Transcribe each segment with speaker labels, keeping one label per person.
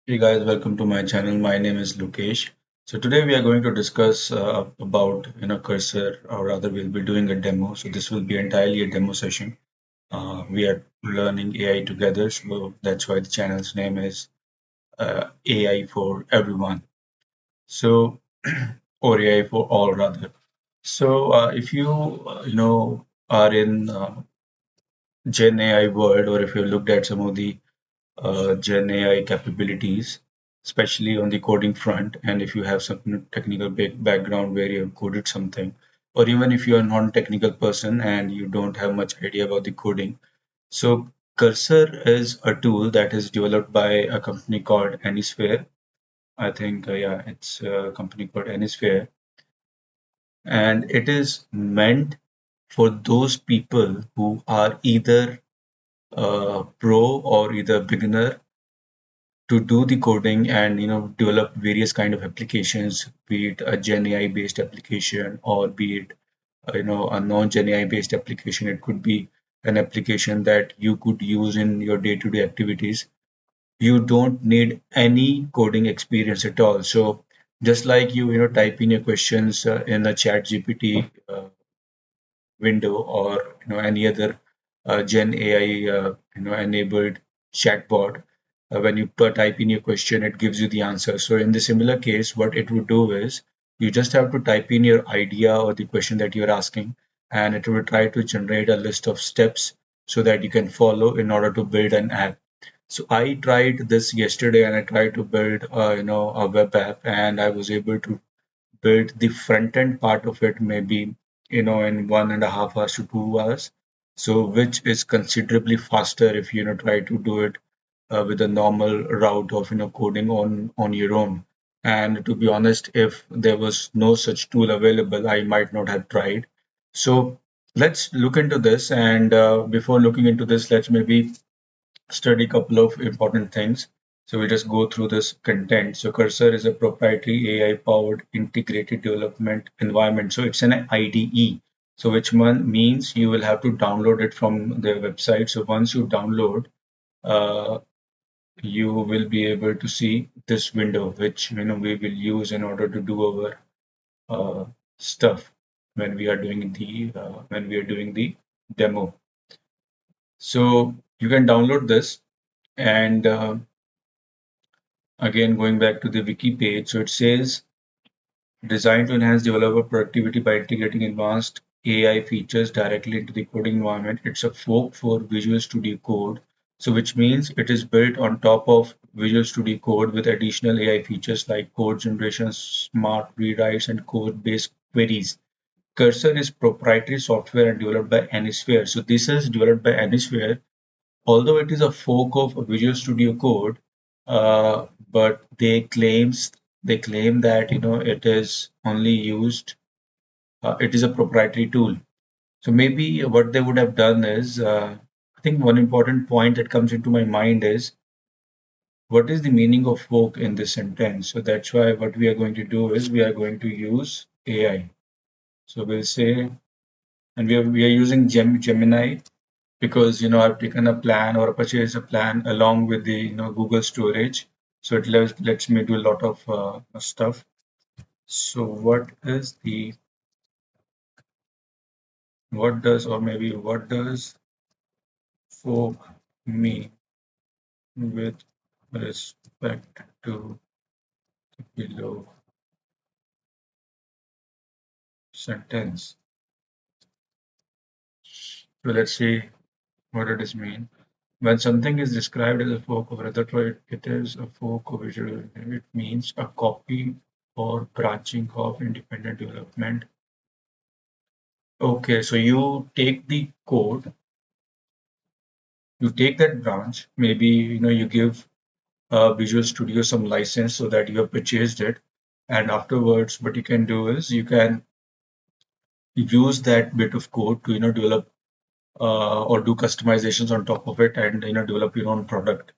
Speaker 1: Hey guys, welcome to my channel. My name is Lukesh. So today we are going to discuss about Cursor, or rather we'll be doing a demo. So this will be entirely a demo session. We are learning AI together, so that's why the channel's name is AI for everyone. So or AI for all rather. So if you are in Gen AI world, or if you looked at some of the Gen AI capabilities, especially on the coding front. And if you have some technical background where you have coded something, or even if you are a non-technical person and you don't have much idea about the coding. So Cursor is a tool that is developed by a company called Anysphere. I think, yeah, it's a company called Anysphere. And it is meant for those people who are either pro or either beginner to do the coding and develop various kind of applications, be it a Gen AI based application or be it a non-Gen AI based application. It could be an application that you could use in your day-to-day activities. You don't need any coding experience at all. So just like you type in your questions in a chat GPT window or any other Gen AI enabled chatbot. When you type in your question, it gives you the answer. So in the similar case, what it would do is you just have to type in your idea or the question that you're asking, and it will try to generate a list of steps so that you can follow in order to build an app. So I tried this yesterday and I tried to build a web app, and I was able to build the front end part of it maybe in 1.5 hours to 2 hours, so which is considerably faster if you try to do it with a normal route of coding on your own. And to be honest, if there was no such tool available, I might not have tried. So let's look into this, and before looking into this, let's maybe study a couple of important things. So we just go through this content. So Cursor is a proprietary AI-powered integrated development environment. So it's an IDE. So which one means you will have to download it from their website. So once you download, uh, you will be able to see this window, which we will use in order to do our stuff when we are doing the demo. So you can download this and again, going back to the wiki page, so it says designed to enhance developer productivity by integrating advanced AI features directly into the coding environment. It's a fork for Visual Studio Code, so which means it is built on top of Visual Studio Code with additional AI features like code generation, smart rewrites, and code-based queries. Cursor is proprietary software and developed by Anysphere. So this is developed by Anysphere, although it is a fork of Visual Studio Code, but they claim that it is only used. It is a proprietary tool. So maybe what they would have done is, I think one important point that comes into my mind is what is the meaning of fork in this sentence. So that's why what we are going to do is we are going to use AI. So we'll say, and we are using Gemini because I've taken a plan or purchased a plan along with the Google storage, so it lets me do a lot of stuff. So what does, or maybe what does fork mean with respect to the below sentence? So let's see what it is mean. When something is described as a fork of another tree, it is a fork of visual. It means a copy or branching of independent development. Okay, so you take the code, you take that branch, maybe you give Visual Studio some license so that you have purchased it, and afterwards, what you can do is you can use that bit of code to develop or do customizations on top of it, and develop your own product.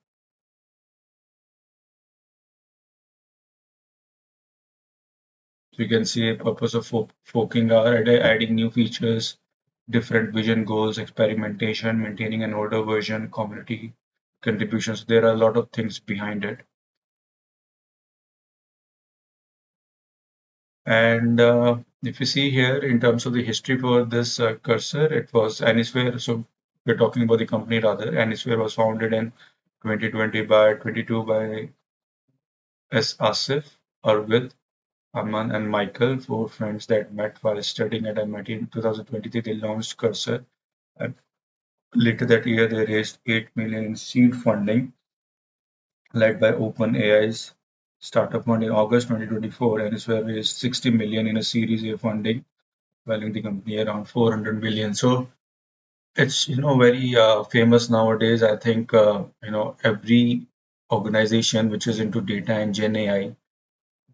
Speaker 1: So you can see a purpose of forking are adding new features, different vision goals, experimentation, maintaining an older version, community contributions. There are a lot of things behind it. And if you see here in terms of the history for this cursor, it was Anisphere. So we're talking about the company rather. Anisphere was founded in 2020 by 22 by S. Asif, Arvind, Aman, and Michael, four friends that met while studying at MIT in 2023. They launched Cursor, and later that year they raised 8 million in seed funding, led by OpenAI's startup fund in August 2024, and Anisphere raised 60 million in a Series A funding, valuing the company around 400 billion. So it's very famous nowadays. I think every organization which is into data and Gen AI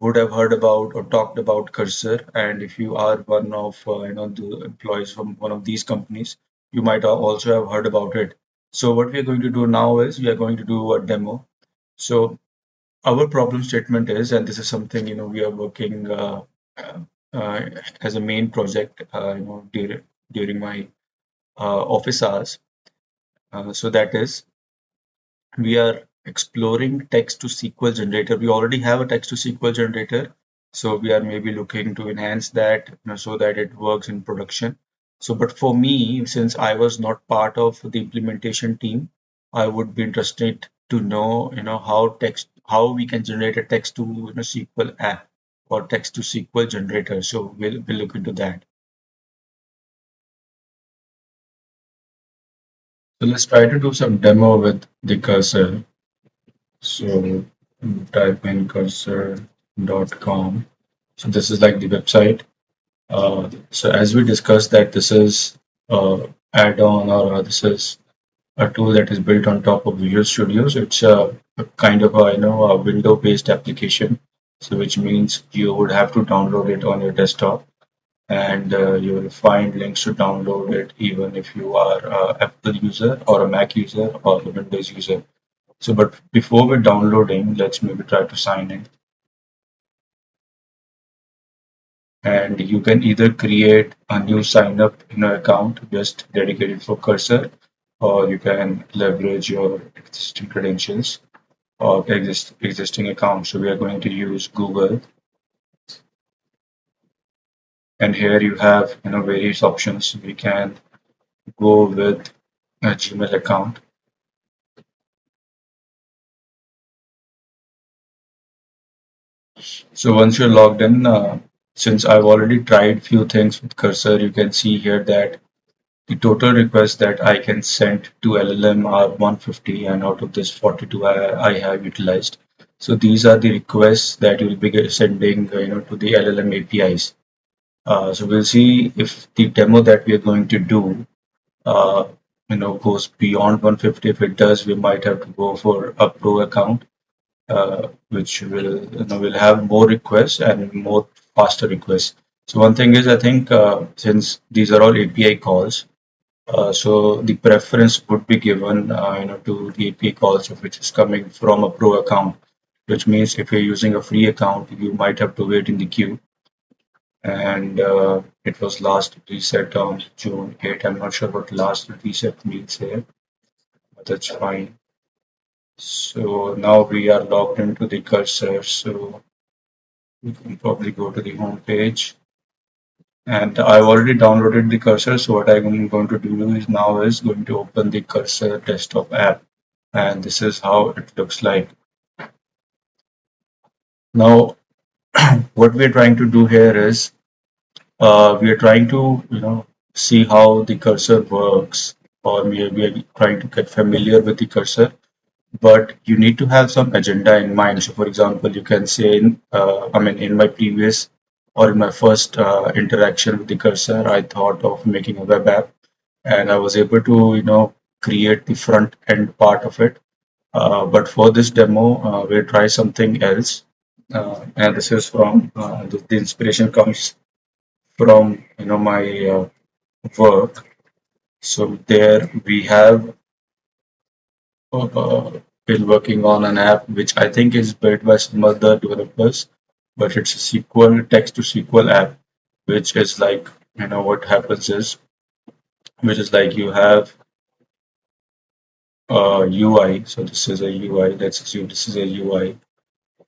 Speaker 1: would have heard about or talked about Cursor. And if you are one of the employees from one of these companies, you might also have heard about it. So what we are going to do now is we are going to do a demo. So our problem statement is, and this is something we are working uh, as a main project, during my office hours. So that is, we are exploring text to SQL generator. We already have a text to SQL generator, so we are maybe looking to enhance that, so that it works in production. So, but for me, since I was not part of the implementation team, I would be interested to know, how we can generate a text to SQL app or text to SQL generator. So we'll look into that. So let's try to do some demo with the cursor. So type in cursor.com. So this is like the website. So as we discussed that this is add-on, or this is a tool that is built on top of Visual Studio. So it's a kind of a window-based application. So which means you would have to download it on your desktop, and you will find links to download it even if you are a Apple user or a Mac user or a Windows user. So, but before we're downloading, let's maybe try to sign in. And you can either create a new sign up in an account just dedicated for Cursor, or you can leverage your existing credentials or existing account. So we are going to use Google, and here you have various options. We can go with a Gmail account. So once you're logged in, since I've already tried few things with Cursor, you can see here that the total requests that I can send to LLM are 150, and out of this 42 I have utilized. So these are the requests that you'll be sending, to the LLM APIs. So we'll see if the demo that we are going to do, uh, goes beyond 150. If it does, we might have to go for a pro account, which will have more requests and more faster requests. So one thing is, I think since these are all API calls, so the preference would be given, to the API calls which is coming from a pro account, which means if you're using a free account, you might have to wait in the queue. And it was last reset on June 8. I'm not sure what last reset means here, but that's fine. So now we are logged into the cursor. So we can probably go to the home page. And I've already downloaded the cursor. So what I'm going to do is now is going to open the cursor desktop app. And this is how it looks like. Now, what we're trying to do here is we are trying to, see how the cursor works, or we are trying to get familiar with the cursor. But you need to have some agenda in mind. So, for example, you can say, in my previous or in my first interaction with the cursor, I thought of making a web app, and I was able to, create the front end part of it. But for this demo, we'll try something else. And this is from the inspiration comes from my work. So there we have been working on an app which I think is built by some other developers, but it's a SQL text to SQL app, which is like, what happens is, which is like you have a UI. So this is a UI. Let's assume this is a UI,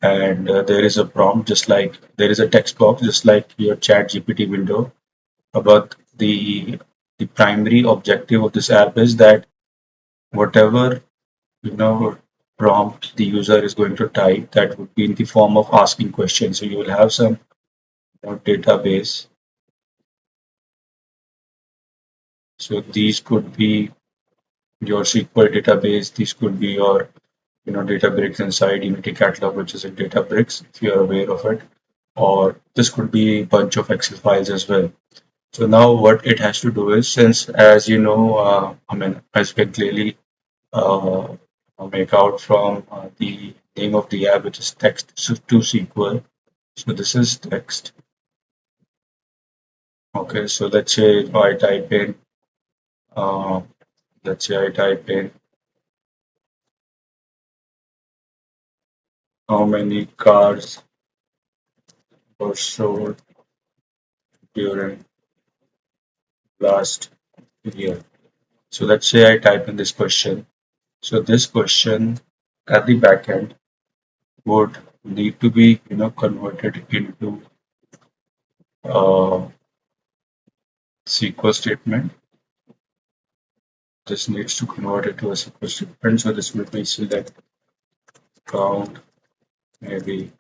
Speaker 1: and there is a prompt, just like there is a text box, just like your Chat GPT window. But the primary objective of this app is that whatever you know prompt the user is going to type, that would be in the form of asking questions. So you will have some database. So these could be your SQL database. These could be your Databricks inside Unity Catalog, which is in Databricks, if you are aware of it. Or this could be a bunch of Excel files as well. So now what it has to do is, since as you know, I mean, as you can clearly uh, make out from the name of the app, which is text to SQL. So this is text. Okay, so uh, let's say I type in how many cars were sold during last year. So let's say I type in this question. So this question at the back end would need to be converted into a SQL statement. This needs to convert it to a SQL statement. So this will be select count, maybe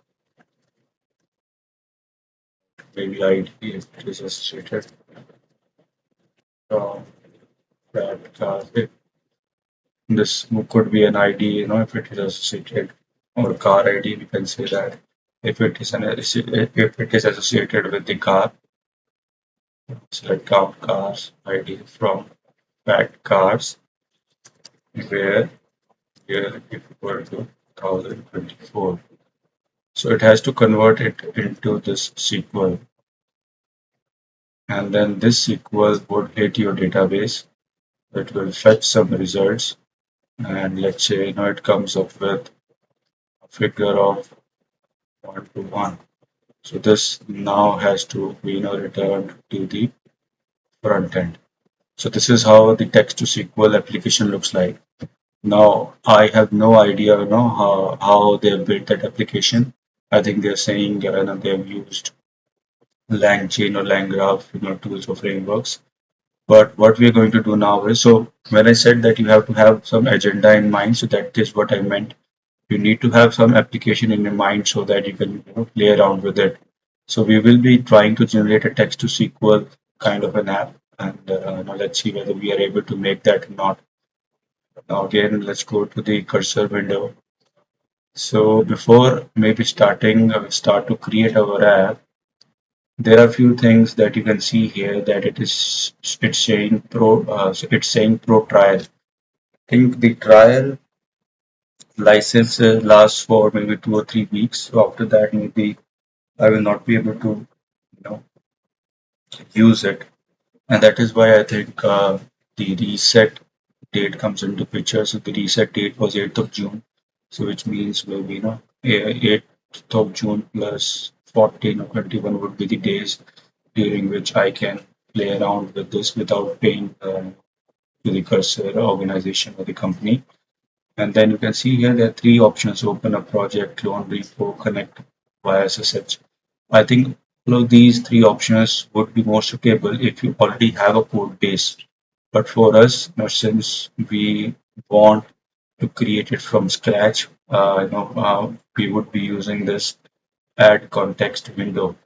Speaker 1: ID if it is associated. Um, that this could be an ID, if it is associated, or car ID, we can say that. If it is associated with the car, select count cars ID from fact cars where year equal to 2024. So it has to convert it into this SQL, and then this SQL would hit your database. It will fetch some results, and let's say it comes up with a figure of 1 to 1. So this now has to be returned to the front end. So this is how the text to SQL application looks like. Now I have no idea how they have built that application. I think they're saying they have used LangChain or LangGraph tools or frameworks. But what we are going to do now is, so when I said that you have to have some agenda in mind, so that is what I meant. You need to have some application in your mind so that you can play around with it. So we will be trying to generate a text to SQL kind of an app, and now let's see whether we are able to make that or not. Now again, let's go to the cursor window. So before maybe start to create our app, there are a few things that you can see here that it's saying pro trial. I think the trial license lasts for maybe 2 or 3 weeks. So after that, maybe I will not be able to know, use it. And that is why I think the reset date comes into picture. So the reset date was 8th of June. So which means maybe, 8th of June plus 14 or 21 would be the days during which I can play around with this without paying to the cursor organization or the company. And then you can see here there are three options: open a project, clone repo, connect via SSH. I think all of these three options would be more suitable if you already have a code base. But for us, since we want to create it from scratch, we would be using this add context window.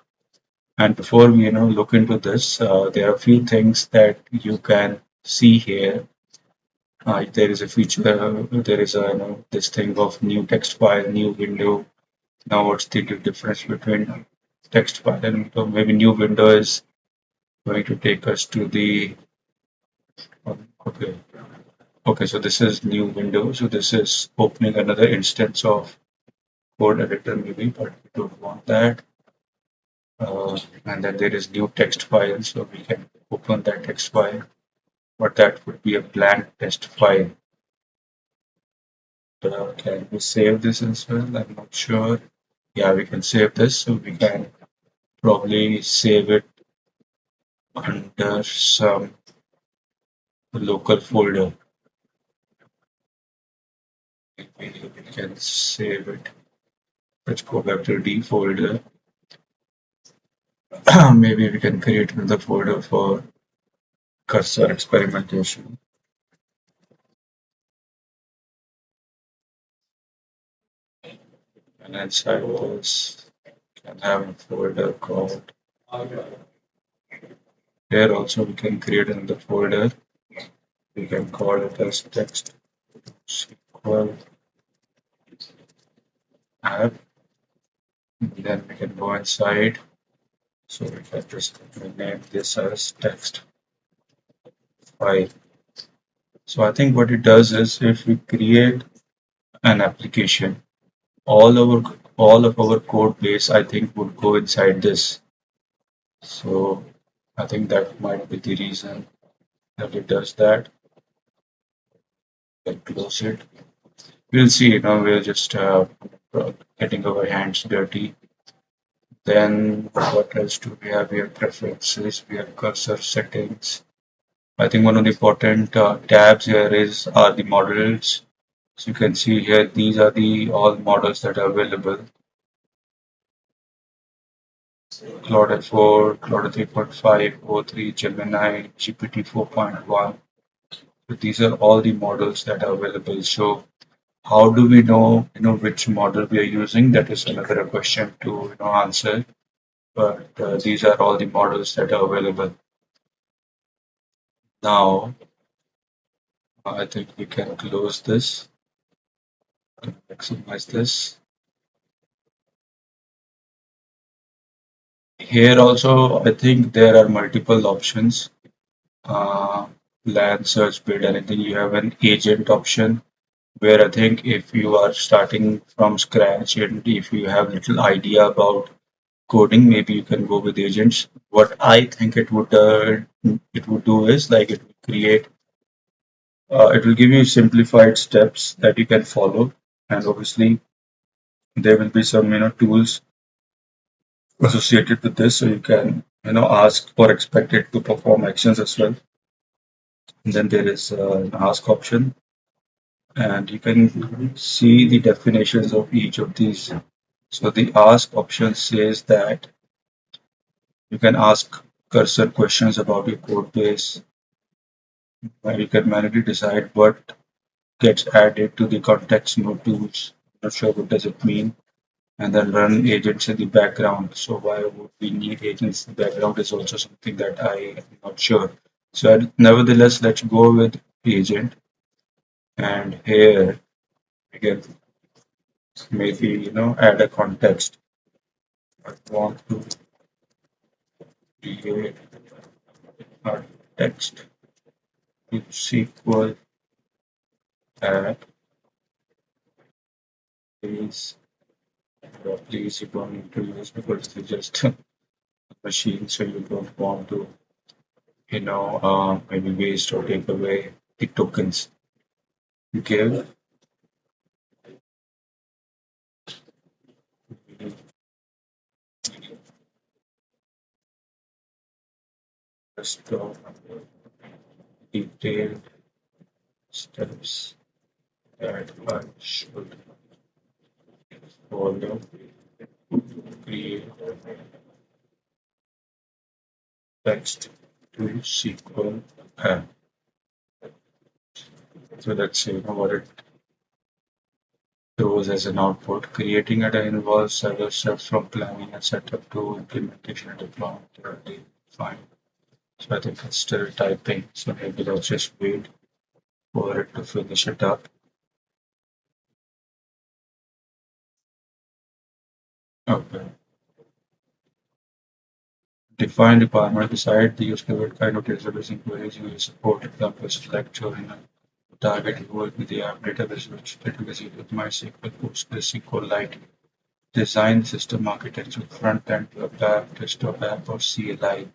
Speaker 1: And before we look into this, there are a few things that you can see here. There is a feature, there is a this thing of new text file, new window. Now, what's the difference between text file and window? Maybe new window is going to take us to the okay. Okay, so this is new window. So this is opening another instance of code editor maybe, but we don't want that. And then there is new text file, so we can open that text file, but that would be a blank text file. Can we save this as well? I'm not sure. Yeah, we can save this, so we can probably save it under some local folder. Maybe we can save it Let's go back to D folder. Maybe we can create another folder for cursor experimentation. And inside this, we can have a folder called. Here also we can create another folder. We can call it as text SQL app. And then we can go inside. So we can just name this as text file. So I think what it does is if we create an application, all of our code base I think would go inside this. So I think that might be the reason that it does that. We'll close it. We'll see, we're just getting our hands dirty. Then what else do we have here? Preferences, we have cursor settings. I think one of the important tabs here is are the models. So you can see here, these are the all models that are available. Claude 4, Claude 3.5, O3, Gemini, GPT 4.1. So these are all the models that are available. So how do we know, which model we are using? That is another question to, answer. But these are all the models that are available. Now, I think we can close this, maximize this. Here also, I think there are multiple options. Land, search, build, anything. You have an agent option where I think if you are starting from scratch and if you have little idea about coding, maybe you can go with agents. What I think it would do is like it will create, it will give you simplified steps that you can follow, and obviously there will be some tools associated with this, so you can ask or expect it to perform actions as well. And then there is an ask option, and you can see the definitions of each of these. So the ask option says that you can ask cursor questions about your code base, where you can manually decide what gets added to the context node tools. Not sure what does it mean. And then run agents in the background. So why would we need agents in the background is also something that I am not sure. So nevertheless, let's go with agent. And here again, maybe add a context. I want to create a text to SQL app. Please, please you don't need to use because it's just a machine, so you don't want to maybe waste or take away the tokens. Give just detailed steps that I should follow to create text to SQL app. So let's say what it throws as an output. Creating it involves several steps from planning and setup to implementation and deployment. Already fine. So I think it's still typing. So maybe let's just wait for it to finish it up. Okay. Define requirement. Decide the use case, what kind of database inquiries you will support. Example, select join target work with the app database, which database is with MySQL, PostgreSQLite. Design system architecture, front end web app, desktop app, or CLI.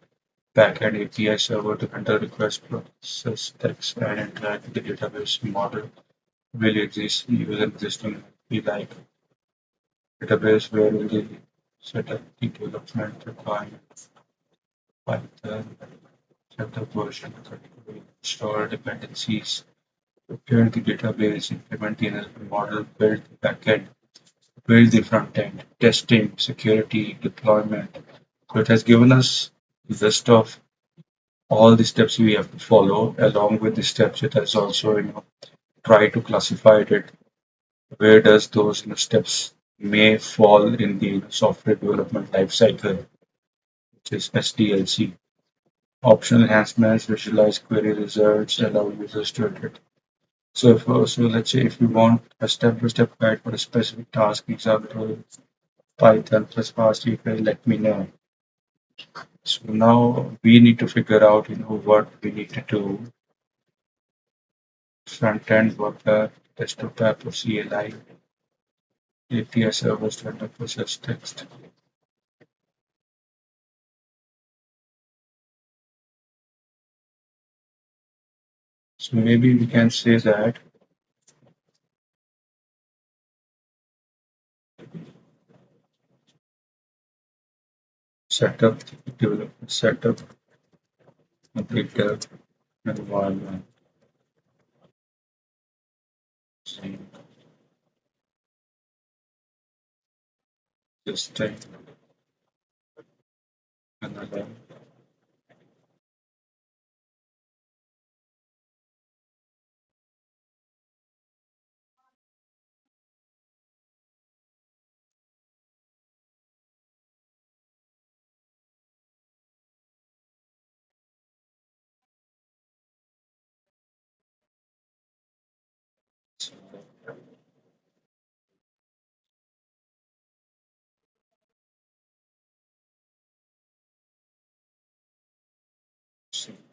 Speaker 1: Backend API server to handle requests, process text, and interact with the database model. Will exist use an existing be like database where will the set up the development requirements. Python, set up version, store dependencies, prepare the database, implement the NLP model, build the backend. build the front end, testing, security, deployment. So it has given us a list of all the steps we have to follow. Along with the steps, it has also, try to classify it. Where does those steps may fall in the software development life cycle, which is SDLC. Optional enhancements, visualize query results, allow users to edit. So let's say if you want a step-by-step guide for a specific task, example Python plus fast API, let me know. So now we need to figure out, what we need to do. Front end, web app, desktop app, or CLI, API server, standard process text. So maybe we can say that setup, development setup, update environment, testing, another.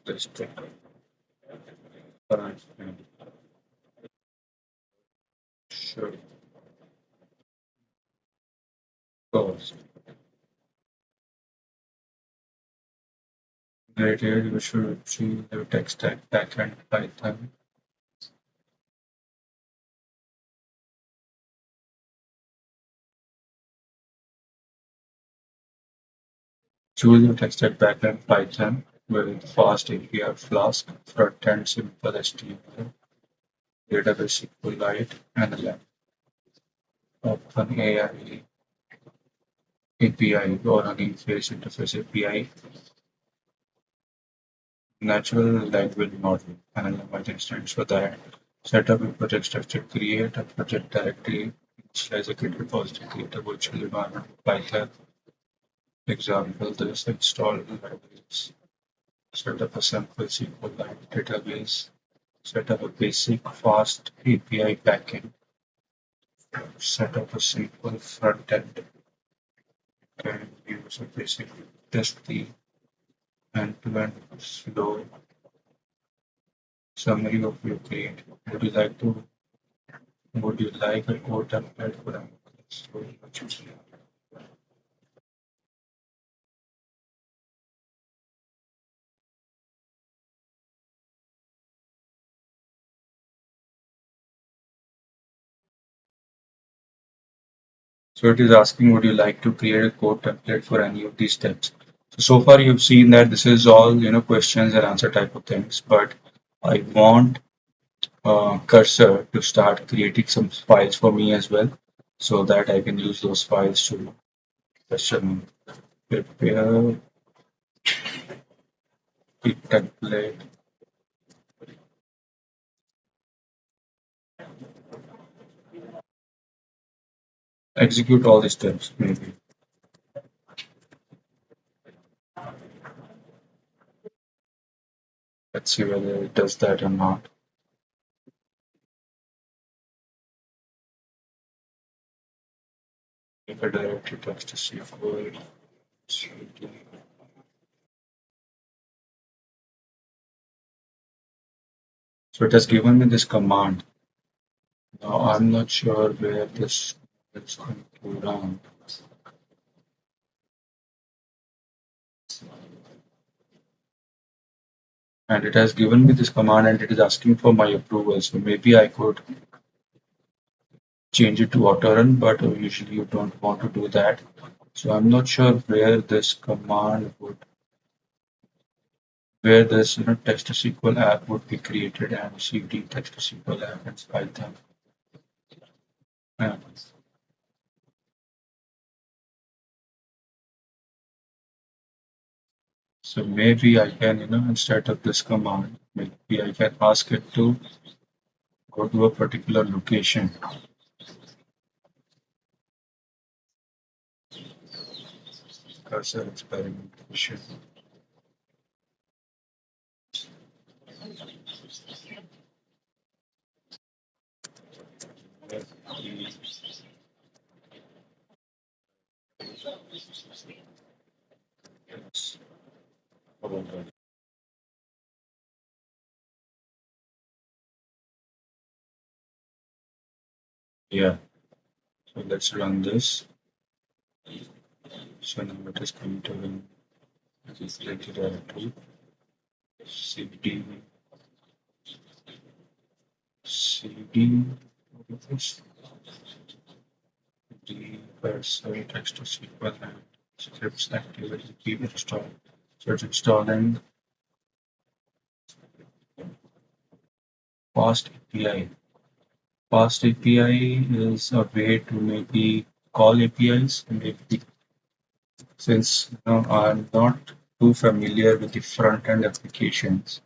Speaker 1: Testing, current, sure, cost. Right here, you should choose the tech stack, backend, Python. Choose the tech stack, backend, Python with fast API, Flask, front end, simple HTML, database SQLite, LLM, OpenAI API or Hugging Face Interface API, natural language model, LLM I think stands for that. Set up a project structure, create a project directory, initialize a Git repository, create a virtual environment, Python. Example, this install libraries, set up a simple SQLite database, set up a basic fast API backend, set up a simple front end, and use a basic test the end-to-end flow summary of your create. Would you like a code template for them? So so it is asking, would you like to create a code template for any of these steps? So far you've seen that this is all, questions and answer type of things, but I want Cursor to start creating some files for me as well, so that I can use those files to question prepare the template, execute all the steps maybe. Let's see whether it does that or not. If I directly text to SQL, so it has given me this command. Now I'm not sure where this is going to run. And it has given me this command and it is asking for my approval. So maybe I could change it to auto run, but usually you don't want to do that. So I'm not sure where this command would, where this text to SQL app would be created and cd text to SQL app and Python. Yeah. So maybe I can, instead of this command, maybe I can ask it to go to a particular location. Cursor experimentation. Yes. Yeah. So let's run this. So now it is going to run this directory cd cd what is the cursor text to SQL and scripts activity keep installed. So it's installing fast API. Fast API is a way to maybe call APIs. Maybe since I'm not too familiar with the front end applications,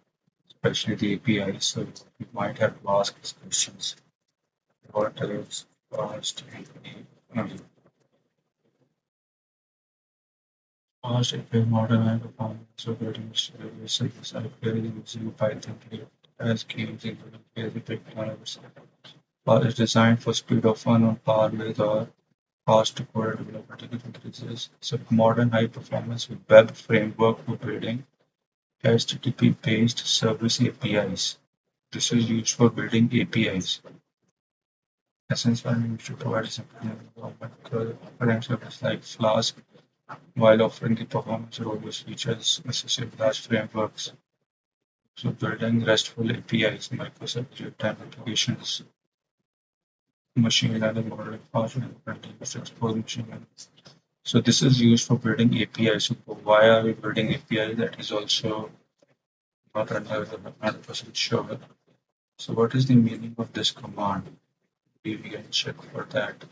Speaker 1: especially the APIs, so you might have to ask these questions. What is fast API? Fast API modern and performance operating services are very using Python as key using the technology. Is designed for speed of fun on par with or fast to core development increases. So modern high performance with web framework for building HTTP-based service APIs. This is used for building APIs. Essentially, used to provide simple environment service like Flask while offering the performance robust features necessary with large frameworks. So building RESTful APIs, Microsoft real-time applications, machine learning model, fast and continuous expose machine learning. So this is used for building APIs. So why are we building API? That is also not 100% sure. So what is the meaning of this command? We can check for that.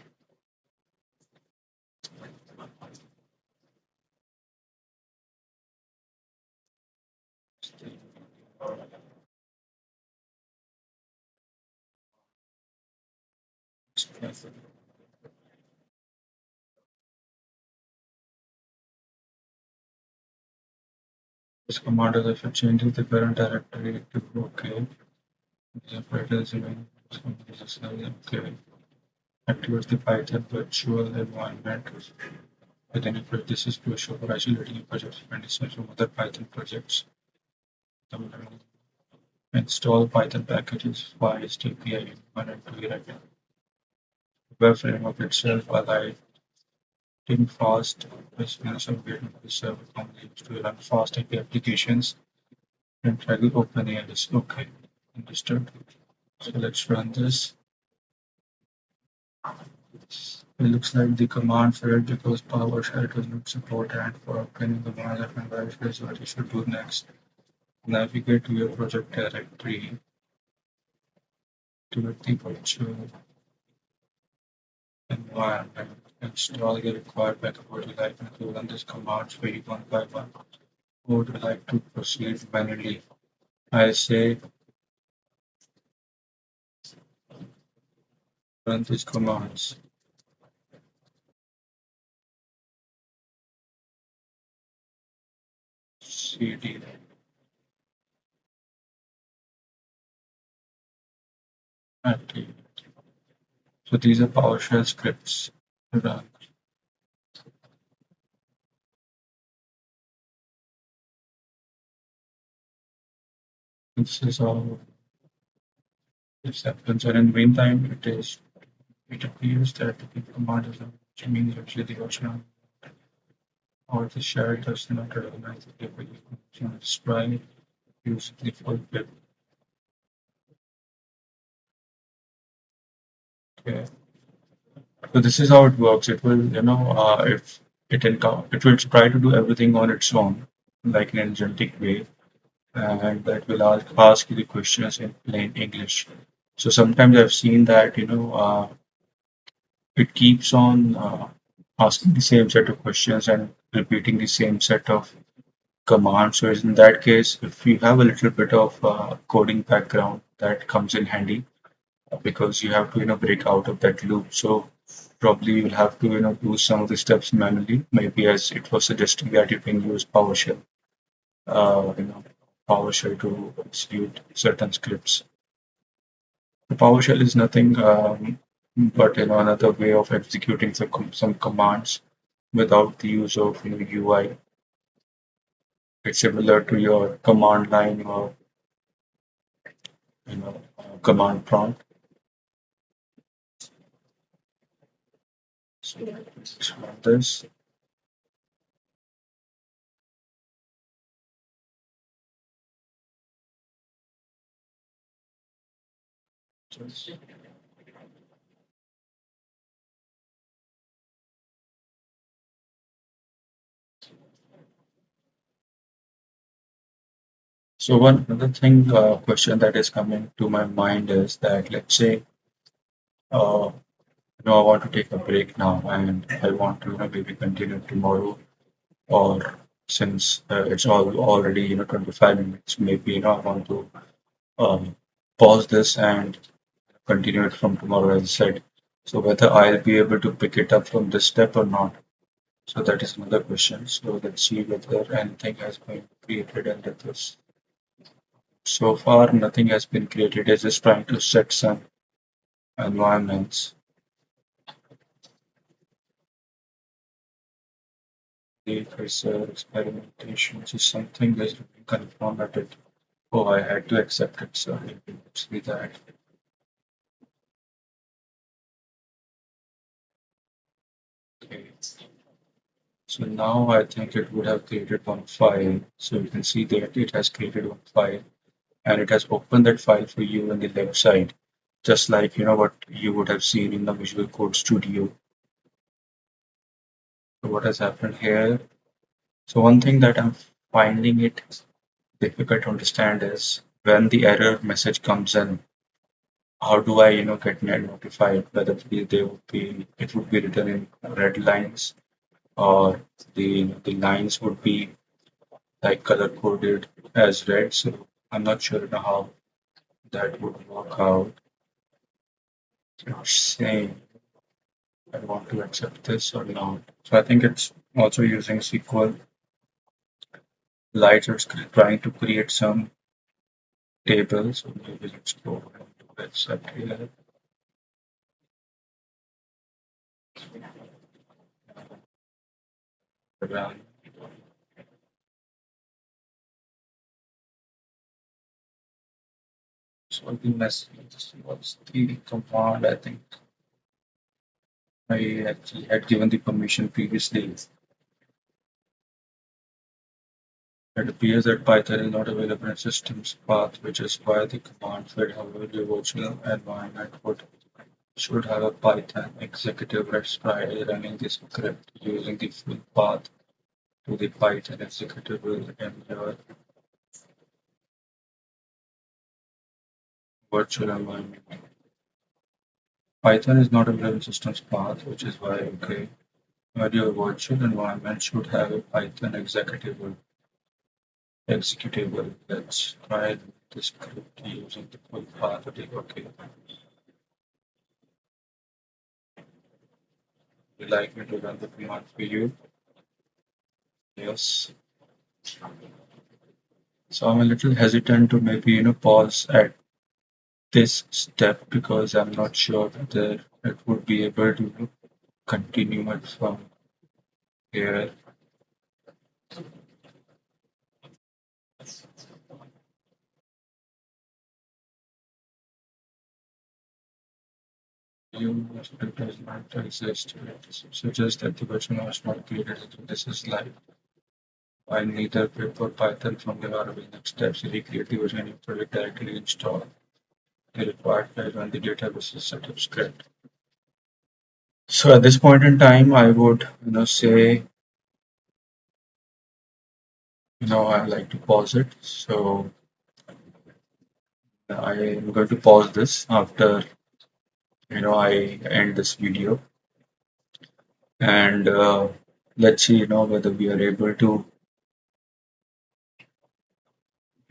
Speaker 1: This command is if it changes the current directory to OK. If it is even okay. Activates the Python virtual environment within it. This is crucial for isolating your project dependencies from other Python projects. Install Python packages via API 1 and 2 directly. The web framework itself aligned fast response of the server commonly used to run fast API applications and try to open ALS. Okay, understood. So let's run this. It looks like the command failed because PowerShell does not support and for opening the command and verify what you should do next. Navigate to your project directory to the virtual environment. Install the required backup. Would you like me to run this command for you one by one? Would you like to proceed manually? I say run these commands. CD active. So these are PowerShell scripts to run. This is all this happens. And in the meantime, it appears that the command is which means actually the option or the share does not recognize the table. Let's try use the full clip. Okay. So this is how it works. It will, if it will try to do everything on its own, like in an agentic way, and that will ask you the questions in plain English. So sometimes I've seen that, it keeps on asking the same set of questions and repeating the same set of command. So in that case, if you have a little bit of coding background, that comes in handy because you have to break out of that loop. So probably you'll have to do some of the steps manually. Maybe as it was suggesting that you can use PowerShell, uh, you know, PowerShell to execute certain scripts. The PowerShell is nothing but another way of executing some commands without the use of UI. It's similar to your command line or command prompt. So let's run this. So one other thing, question that is coming to my mind is that let's say, uh, I want to take a break now and I want to, maybe continue tomorrow, or since it's all already, 25 minutes, maybe, I want to um, pause this and continue it from tomorrow, as I said. So whether I'll be able to pick it up from this step or not. So that is another question. So let's see whether anything has been created under this. So far, nothing has been created. It's just trying to set some environments. The cursor experimentation is something that's been confirmed at it. Oh, I had to accept it, so I will see that. Okay. So now I think it would have created one file. So you can see that it has created one file and it has opened that file for you on the left side, just like what you would have seen in the Visual Code Studio. So what has happened here? So one thing that I'm finding it difficult to understand is when the error message comes in, how do I get notified whether they would be it would be written in red lines, or the lines would be like color coded as red. So I'm not sure how that would work out. It's saying I want to accept this or not. So I think it's also using SQL Lite, or it's trying to create some tables. So maybe let's go to accept here. Run. So the message was the command. I think I actually had given the permission previously. It appears that Python is not available in systems path, which is why the command fed however the virtual environment should have a Python executive let's try running this script using the full path to the Python executable in your virtual environment. Python is not available in systems path, which is why, okay, but your virtual environment should have a Python executable. Let's try the script using the full path. Okay, would you like me to run the command for you? Yes. So I'm a little hesitant to maybe pause at this step because I'm not sure whether it would be able to continue it from here. You it does not exist. It suggests that the version was not created. This is live. I neither prefer Python from the RV next steps. Recreate the version you project directly install the required file on the database setup script. So at this point in time, I would say I like to pause it. So I am going to pause this after I end this video, and let's see whether we are able to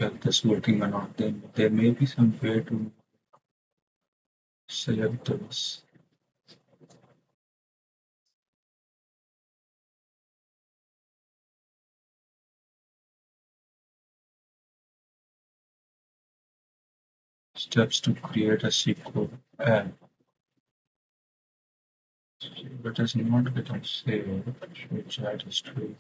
Speaker 1: get this working or not, then there may be some way to select this. Steps to create a SQL app. But it's not getting saved. Show chat history.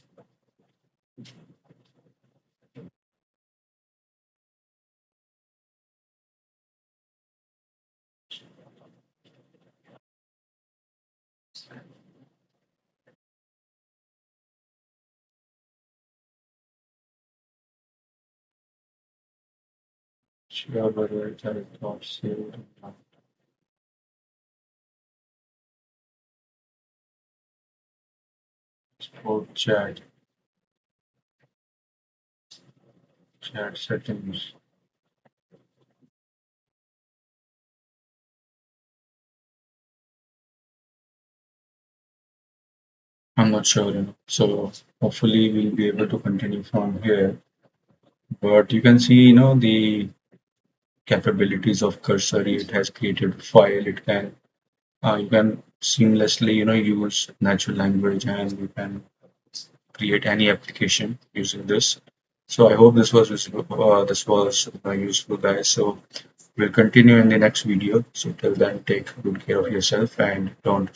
Speaker 1: Share whether it has got saved or not. Export chat settings. I'm not sure, So hopefully we'll be able to continue from here. But you can see, the capabilities of Cursor. It has created a file. You can seamlessly, use natural language, and you can create any application using this. So I hope this was useful. Useful, guys. So we'll continue in the next video. So till then, take good care of yourself and don't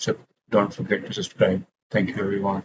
Speaker 1: forget to subscribe. Thank you, everyone.